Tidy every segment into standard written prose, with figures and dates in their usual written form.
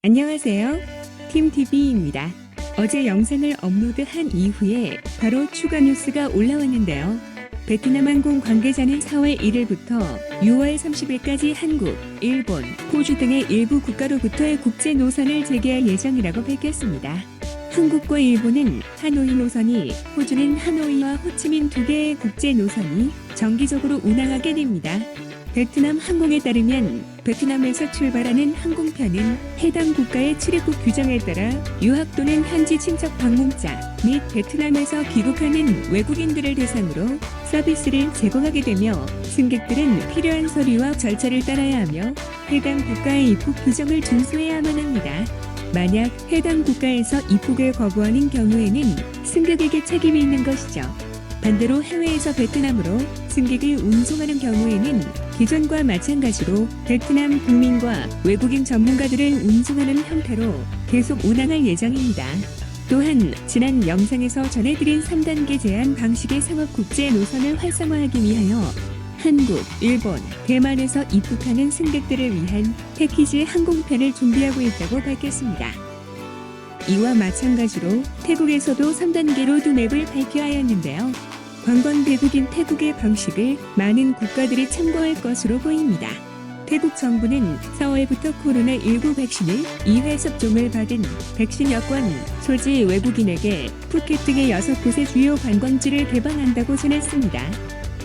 안녕하세요. 팀TV입니다. 어제 영상을 업로드한 이후에 바로 추가 뉴스가 올라왔는데요. 베트남 항공 관계자는 4월 1일부터 6월 30일까지 한국, 일본, 호주 등의 일부 국가로부터의 국제 노선을 재개할 예정이라고 밝혔습니다. 한국과 일본은 하노이 노선이, 호주는 하노이와 호치민 두 개의 국제 노선이 정기적으로 운항하게 됩니다. 베트남 항공에 따르면 베트남에서 출발하는 항공편은 해당 국가의 출입국 규정에 따라 유학 또는 현지 친척 방문자 및 베트남에서 귀국하는 외국인들을 대상으로 서비스를 제공하게 되며 승객들은 필요한 서류와 절차를 따라야 하며 해당 국가의 입국 규정을 준수해야만 합니다. 만약 해당 국가에서 입국을 거부하는 경우에는 승객에게 책임이 있는 것이죠. 반대로 해외에서 베트남으로 승객을 운송하는 경우에는 기존과 마찬가지로 베트남 국민과 외국인 전문가들을 운송하는 형태로 계속 운항할 예정입니다. 또한 지난 영상에서 전해드린 3단계 제한 방식의 상업 국제 노선을 활성화하기 위하여 한국, 일본, 대만에서 입국하는 승객들을 위한 패키지 항공편을 준비하고 있다고 밝혔습니다. 이와 마찬가지로 태국에서도 3단계 로드맵을 발표하였는데요. 관광 대국인 태국의 방식을 많은 국가들이 참고할 것으로 보입니다. 태국 정부는 4월부터 코로나19 백신을 2회 접종을 받은 백신 여권 소지 외국인에게 푸켓 등의 6곳의 주요 관광지를 개방한다고 전했습니다.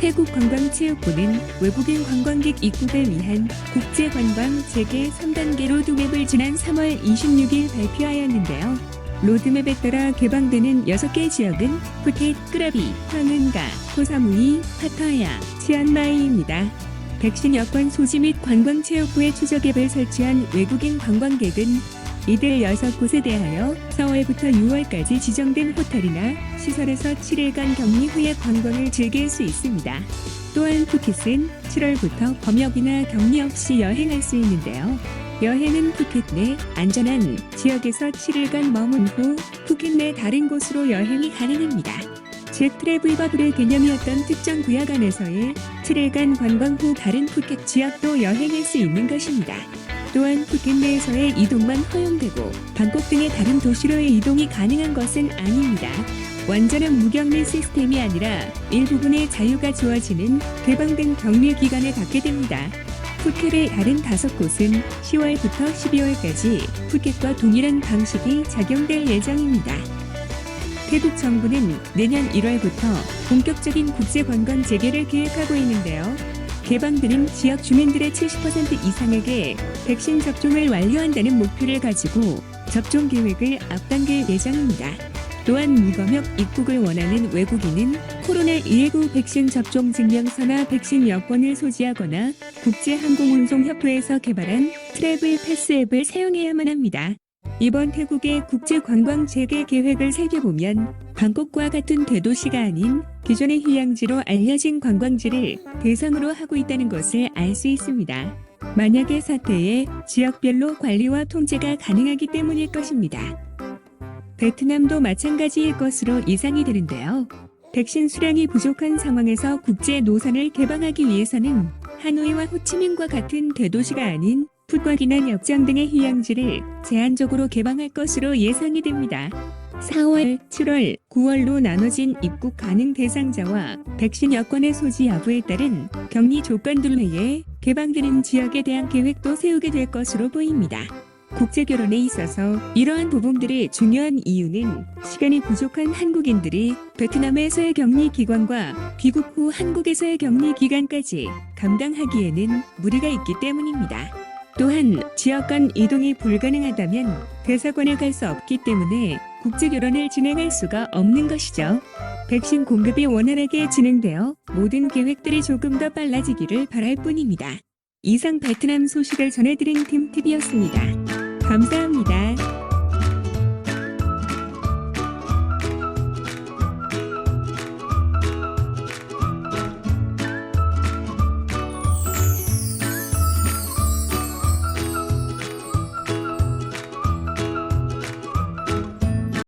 태국 관광체육부는 외국인 관광객 입국을 위한 국제관광 재개 3단계 로드맵을 지난 3월 26일 발표하였는데요. 로드맵에 따라 개방되는 6개 지역은 푸켓, 끄라비, 황은가, 코사무이, 파타야, 치안마이입니다. 백신 여권 소지 및 관광체육부의 추적 앱을 설치한 외국인 관광객은 이들 6곳에 대하여 4월부터 6월까지 지정된 호텔이나 시설에서 7일간 격리 후에 관광을 즐길 수 있습니다. 또한 푸켓은 7월부터 검역이나 격리 없이 여행할 수 있는데요. 여행은 푸켓 내 안전한 지역에서 7일간 머문 후 푸켓 내 다른 곳으로 여행이 가능합니다. 즉 트래블 버블의 개념이었던 특정 구역 안에서의 7일간 관광 후 다른 푸켓 지역도 여행할 수 있는 것입니다. 또한 푸켓 내에서의 이동만 허용되고 방콕 등의 다른 도시로의 이동이 가능한 것은 아닙니다. 완전한 무격리 시스템이 아니라 일부분의 자유가 주어지는 개방된 격리 기간을 갖게 됩니다. 푸켓의 다른 5곳은 10월부터 12월까지 푸켓과 동일한 방식이 적용될 예정입니다. 태국 정부는 내년 1월부터 본격적인 국제관광 재개를 계획하고 있는데요. 개방되는 지역 주민들의 70% 이상에게 백신 접종을 완료한다는 목표를 가지고 접종 계획을 앞당길 예정입니다. 또한 무검역 입국을 원하는 외국인은 코로나19 백신 접종 증명서나 백신 여권을 소지하거나 국제항공운송협회에서 개발한 트래블 패스 앱을 사용해야만 합니다. 이번 태국의 국제관광 재개 계획을 살펴보면 방콕과 같은 대도시가 아닌 기존의 휴양지로 알려진 관광지를 대상으로 하고 있다는 것을 알 수 있습니다. 만약의 사태에 지역별로 관리와 통제가 가능하기 때문일 것입니다. 베트남도 마찬가지일 것으로 예상이 되는데요. 백신 수량이 부족한 상황에서 국제 노선을 개방하기 위해서는 하노이와 호치민과 같은 대도시가 아닌 푸켓이나 역장 등의 휴양지를 제한적으로 개방할 것으로 예상이 됩니다. 4월, 7월, 9월로 나눠진 입국 가능 대상자와 백신 여권의 소지 여부에 따른 격리 조건들로 해 개방되는 지역에 대한 계획도 세우게 될 것으로 보입니다. 국제결혼에 있어서 이러한 부분들이 중요한 이유는 시간이 부족한 한국인들이 베트남에서의 격리 기간과 귀국 후 한국에서의 격리 기간까지 감당하기에는 무리가 있기 때문입니다. 또한 지역 간 이동이 불가능하다면 대사관에 갈 수 없기 때문에 국제결혼을 진행할 수가 없는 것이죠. 백신 공급이 원활하게 진행되어 모든 계획들이 조금 더 빨라지기를 바랄 뿐입니다. 이상 베트남 소식을 전해드린 팀TV였습니다. 감사합니다.